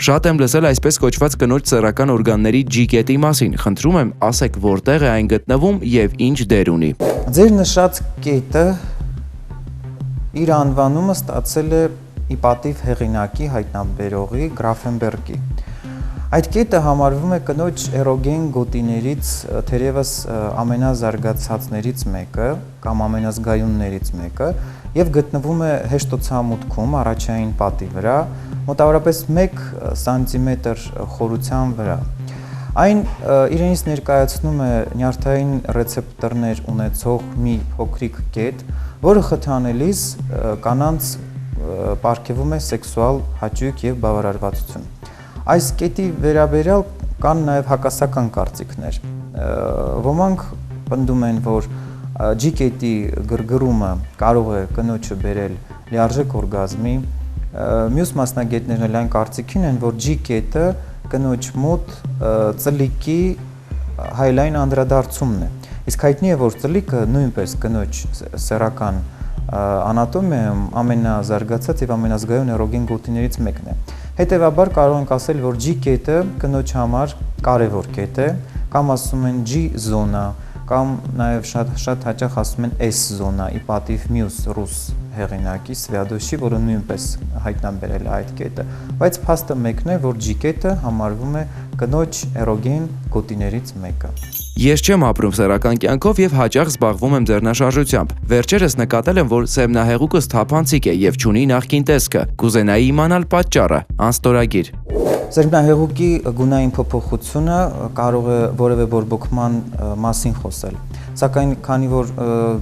Շատ եմ լսել այսպես կոչված կնոջ սեռական օրգանների G կետի մասին, խնդրում եմ ասեք որտեղ է այն գտնվում եւ ինչ դեր ունի։ Ձեր նշած կետը իր անվանումը ստացել է ի պատիվ հեղինակի հայտնաբերողի Գրաֆենբերգի։ Այդ կետը համարվում է կնոջ էրոգեն գոտիներից թերևս ամենազարգացածներից մեկը կամ ամենազգայուններից մեկը եւ գտնվում է հեշտոցամուտքում առաջային պատի վրա, մոտավորապես 1 սանտիմետր խորության վրա։ Այն իրենից ներկայացնում է նյարդային ռեցեպտորներ ունեցող մի փոքրիկ կետ, որը խթանելիս կանանց պարգևում է սեքսուալ հաճույք եւ բավարարվածություն։ Այս կետի վերաբերյալ կան նաև հակասական կարծիքներ։ Ոմանք պնդում են, որ G կետի գրգռումը կարող է կնոջը բերել լիարժեք օրգազմի, մյուս մասնագետներն էլ այն կարծիքին են, որ G կետը կնոջ մոտ ծլիկի հայելային անդրադարձումն է։ Իսկ հայտնի է, որ ծլիկը նույնպես կնոջ սեռական անատոմիայում ամենազարգացած եւ ամենազգայուն էրոգեն գոտիներից մեկն է։ Հետևաբար կարող ենք ասել, որ G կետը կնոջ համար կարևոր կետ է, կամ ասում են G զոնա, կամ նաև շատ հաճախ ասում են S զոնա, ի պատիվ մյուս ռուս հեղինակի Սվյադոշի, որը նույնպես հայտնաբերել է այդ կետը, բայց փաստը մեկն է, որ G կետը համարվում է կնոջ էրոգեն գոտիներից մեկը։ Ես չեմ ապրում սեռական կյանքով եւ հաճախ զբաղվում եմ ձեռնաշարժությամբ։ Վերջերս նկատել եմ, որ սերմնահեղուկս թափանցիկ է եւ չունի նախկին տեսքը։ Կուզենայի իմանալ պատճառը, անստորագիր։ Սերմնահեղուկի գունային փոփոխությունը կարող է որևէ բորբոքման մասին խոսել։ Սակայն քանի որ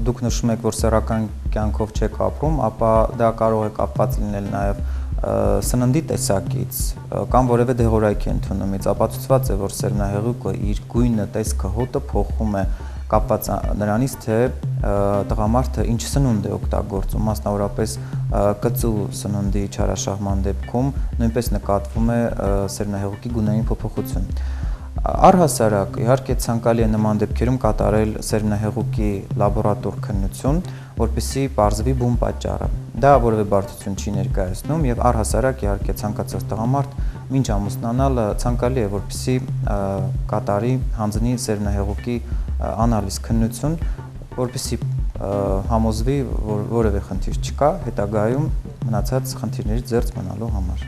դուք նշում եք, որ սեռական կյանքով չեք ապրում, ապա դա կարող է կապված լինել նաեւ սննդի տեսակից կամ որևէ դեղորայքի ընդունումից, ապացուցված է, որ սերմնահեղուկը իր գույնը, տեսքը, հոտը փոխում է կապված նրանից, թե տղամարդը ինչ սնունդ է օգտագործում, մասնավորապես կծու սննդի չարաշահման դեպքում նույնպես նկատվում է սերմնահեղուկի գունային փոփոխություն։ Առհասարակ, իհարկե ցանկալի է նման դեպքերում կատարել սերմնահեղուկի լաբորատոր քննություն, որպեսզի պարզվի բուն պատճառը։ Դա որևէ բարդություն չի ներկայացնում եւ առհասարակ իհարկե ցանկացած տղամարդ մինչ ամուսնանալը ցանկալի է, որպեսզի կատարի հանձնի սերմնահեղուկի անալիզ քննություն, որպեսզի համոզվի, որ որևէ խնդիր չկա հետագայում մնացած խնդիրներից զերծ մնալու համար։